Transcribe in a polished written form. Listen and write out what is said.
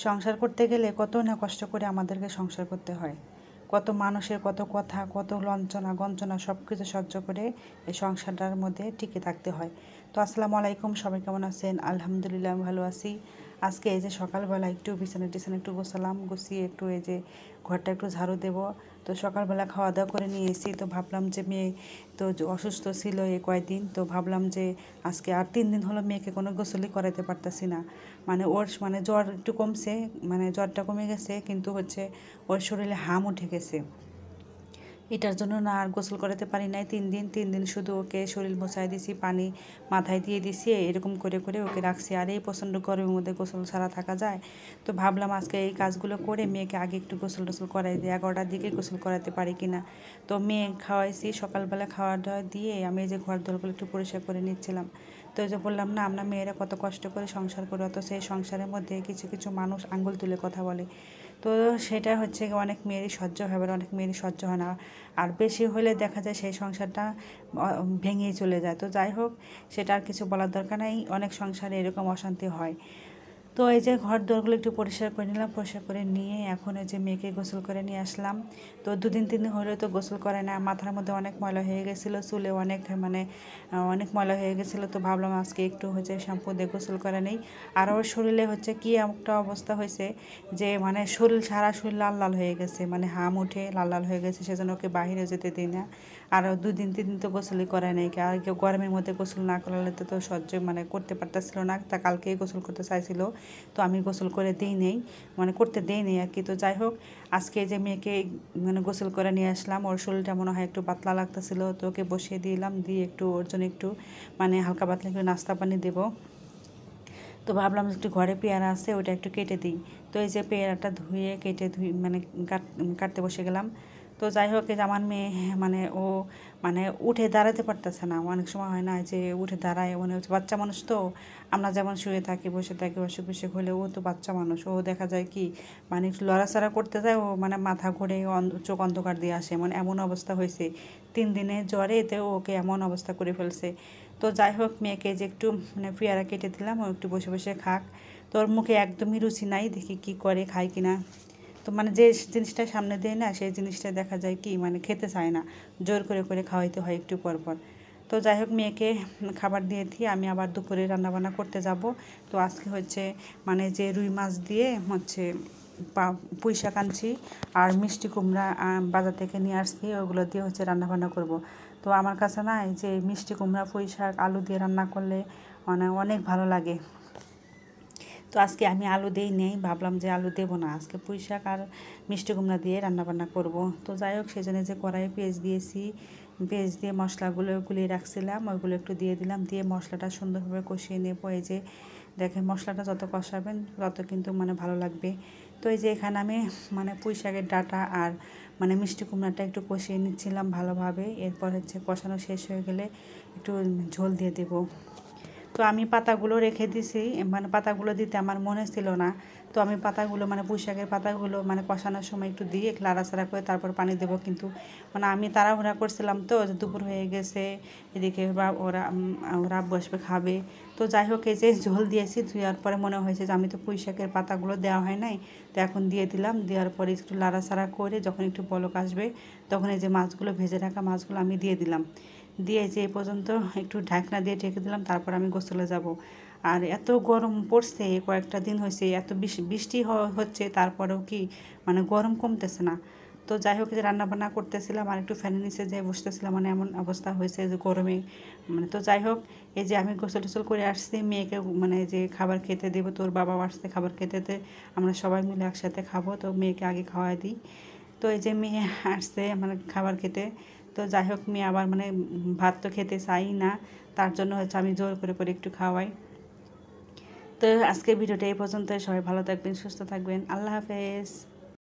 সংসার করতে গেলে কত না কষ্ট করে আমাদেরকে সংসার করতে হয়, কত মানুষের কত কথা, কত লঞ্চনা গঞ্চনা সব কিছু সহ্য করে এই সংসারটার মধ্যে টিকে থাকতে হয়। তো আসসালামু আলাইকুম, সবাই কেমন আছেন? আলহামদুলিল্লাহ ভালো আছি। আজকে এই যে সকালবেলা একটু বিছানা টিছানা একটু গোছালাম, গুছিয়ে একটু এই যে ঘরটা একটু ঝাড়ু দেব। তো সকালবেলা খাওয়া দাওয়া করে নিয়ে এসেছি। তো ভাবলাম যে মেয়ে তো অসুস্থ ছিল এই কয়েকদিন, তো ভাবলাম যে আজকে আর 3 দিন হলো মেয়েকে কোনো গোসলই করাতে পারতাছি না। মানে ওর মানে জ্বর একটু কমছে, মানে জ্বরটা কমে গেছে, কিন্তু হচ্ছে ওর শরীরে হাম উঠে গেছে। এটার জন্য না আর গোসল করাতে পারি নাই 3 দিন শুধু ওকে শরীর মোছাই দিছি, পানি মাথায় দিয়ে দিছি, এরকম করে করে ওকে রাখছি। আর এই প্রচণ্ড গরমের মধ্যে গোসল ছাড়া থাকা যায়? তো ভাবলাম আজকে এই কাজগুলো করে মেয়েকে আগে একটু গোসল টোসল করাই দিই, 11টার দিকে গোসল করাতে পারি কিনা। তো মেয়ে খাওয়াইছি, সকালবেলা খাওয়া দাওয়া দিয়ে আমি এই যে ঘর দরগুলো একটু পরিষ্কার করে নিচ্ছিলাম। তো এই যে বললাম না, আমরা মেয়েরা কত কষ্ট করে সংসার করি, অত সেই সংসারের মধ্যে কিছু কিছু মানুষ আঙ্গুল তুলে কথা বলে। তো সেটা হচ্ছে অনেক মেয়েরই সহ্য হয়, আবার অনেক মেয়েরই সহ্য হয় না। আর বেশি হলে দেখা যায় সেই সংসারটা ভেঙেই চলে যায়। তো যাই হোক, সেটা আর কিছু বলার দরকার নেই, অনেক সংসারে এরকম অশান্তি হয়। তো এই যে ঘর দোরগুলো একটু পরিষ্কার করে নিলাম, পরিষ্কার করে নিয়ে এখন এই যে মেয়েকে গোসল করে নিয়ে আসলাম। তো 2 দিন 3 দিন হলেও তো গোসল করে না, মাথার মধ্যে অনেক ময়লা হয়ে গেছিলো, চুলে অনেক মানে অনেক ময়লা হয়ে গেছিলো। তো ভাবলাম আজকে একটু হচ্ছে শ্যাম্পু দিয়ে গোসল করে নেই। আর ওর শরীরে হচ্ছে কি একটা অবস্থা হয়েছে যে মানে শরীর সারা শরীর লাল লাল হয়ে গেছে, মানে হাম উঠে লাল লাল হয়ে গেছে, সেজন্য ওকে বাইরে যেতে দিই না। আর 2 দিন 3 দিন তো গোসলই করে নেই। আর কেউ গরমের মধ্যে গোসল না করলে তো সহ্য মানে করতে পারতেছিল না, তা কালকেই গোসল করতে চাইছিল, তো আমি গোসল করে দিই নেই, মানে করতে দেই নেই আর কি। তো যাই হোক, আজকে যে মেয়েকে মানে গোসল করে নিয়ে আসলাম, ওর শরীরটা মনে হয় একটু পাতলা লাগতেছিল, তো ওকে বসিয়ে দিলাম, দিয়ে একটু ওর জন্য একটু মানে হালকা পাতলা একটু নাস্তা পানি দেবো। তো ভাবলাম একটু ঘরে পেয়ারা আছে, ওটা একটু কেটে দিই। তো এই যে পেয়ারাটা ধুয়ে কেটে মানে কাটতে বসে গেলাম। তো যাই হোক, এই যে আমার মেয়ে মানে ও মানে উঠে দাঁড়াতে পারতেছে না। অনেক সময় হয় না যে উঠে দাঁড়ায়, মানে হচ্ছে বাচ্চা মানুষ তো, আমরা যেমন শুয়ে থাকি বসে থাকি অসুখ বিসুখ হলে, ও তো বাচ্চা মানুষ, ও দেখা যায় কি মানে একটু লড়াচড়া করতে যায়, ও মানে মাথা ঘুরে চোখ অন্ধকার দিয়ে আসে, মানে এমন অবস্থা হয়েছে 3 দিনে জ্বরে, এতে ওকে এমন অবস্থা করে ফেলছে। তো যাই হোক, মেয়েকে যে একটু মানে পেয়ারা কেটে দিলাম, ও একটু বসে বসে খাক। তো ওর মুখে একদমই রুচি নাই, দেখি কি করে খায় কিনা। তো মানে যে জিনিসটা সামনে দেয় না, সেই জিনিসটা দেখা যায় কি মানে খেতে চায় না, জোর করে করে খাওয়াইতে হয় একটু পর পর। তো যাই হোক, মেয়েকে খাবার দিয়ে দিয়ে আমি আবার দুপুরে রান্নাবান্না করতে যাব। তো আজকে হচ্ছে মানে যে রুই মাছ দিয়ে হচ্ছে পুঁই শাক আনছি, আর মিষ্টি কুমড়া বাজার থেকে নিয়ে আসছি, ওগুলো দিয়ে হচ্ছে রান্নাবান্না করব। তো আমার কাছে না এই যে মিষ্টি কুমড়া পুঁই শাক আলু দিয়ে রান্না করলে মানে অনেক ভালো লাগে। তো আজকে আমি আলু দিই নেই, ভাবলাম যে আলু দেবো না, আজকে পুঁই শাক আর মিষ্টি কুমড়া দিয়ে রান্নাবান্না করব। তো যাই হোক, সেজন্য যে কড়াইয়ে পেঁয়াজ দিয়েছি, পেঁয়াজ দিয়ে মশলাগুলো গুলিয়ে রাখছিলাম, ওইগুলো একটু দিয়ে দিলাম, দিয়ে মশলাটা সুন্দরভাবে কষিয়ে নেব। এই যে দেখেন, মশলাটা যত কষাবেন তত কিন্তু মানে ভালো লাগবে। তো এই যে এখানে আমি মানে পুঁই শাকের ডাঁটা আর মানে মিষ্টি কুমড়াটা একটু কষিয়ে নিচ্ছিলাম ভালোভাবে। এরপর হচ্ছে কষানো শেষ হয়ে গেলে একটু ঝোল দিয়ে দেবো। তো আমি পাতাগুলো রেখে দিছি, মানে পাতাগুলো দিতে আমার মনে ছিল না। তো আমি পাতাগুলো মানে পুঁই শাকের পাতাগুলো মানে কষানোর সময় একটু দিয়ে নাড়াচাড়া করে তারপর পানি দেবো, কিন্তু মানে আমি তাড়াহুড়া করছিলাম, তো যে দুপুর হয়ে গেছে, এদিকে ওরা বসবে খাবে। তো যাই হোক, এই যে ঝোল দিয়েছি, দেওয়ার পরে মনে হয়েছে যে আমি তো পুঁই শাকের পাতাগুলো দেওয়া হয় নাই, তো এখন দিয়ে দিলাম। দেওয়ার পরে একটু নাড়াচাড়া করে যখন একটু বলক আসবে, তখন এই যে মাছগুলো, ভেজে রাখা মাছগুলো আমি দিয়ে দিলাম। দিয়ে যে এ পর্যন্ত একটু ঢাকনা দিয়ে ঢেকে দিলাম, তারপর আমি গোসলে যাব। আর এত গরম পড়ছে, কয়েকটা দিন হয়েছে এত বৃষ্টি হচ্ছে, তারপরেও কি মানে গরম কমতেছে না। তো যাই হোক, যে রান্নাবান্না করতেছিলাম আর একটু ফ্যানের নিচে যে বসতেছিলাম, মানে এমন অবস্থা হয়েছে যে গরমে মানে। তো যাই হোক, এই যে আমি গোসল টোসল করে আসছি, মেয়েকে মানে যে খাবার খেতে দেবো, তোর বাবাও আসছে খাবার খেতে, আমরা সবাই মিলে একসাথে খাবো, তো মেয়েকে আগে খাওয়াই দিই। তো এই যে মেয়ে আসছে মানে খাবার খেতে। তো যাই হোক, মেয়ে আবার মানে ভাত তো খেতে চাই না, তার জন্য হচ্ছে আমি জোর করে করে একটু খাওয়াই। তো আজকের ভিডিওটা এই পর্যন্ত, সবাই ভালো থাকবেন, সুস্থ থাকবেন, আল্লাহ হাফেজ।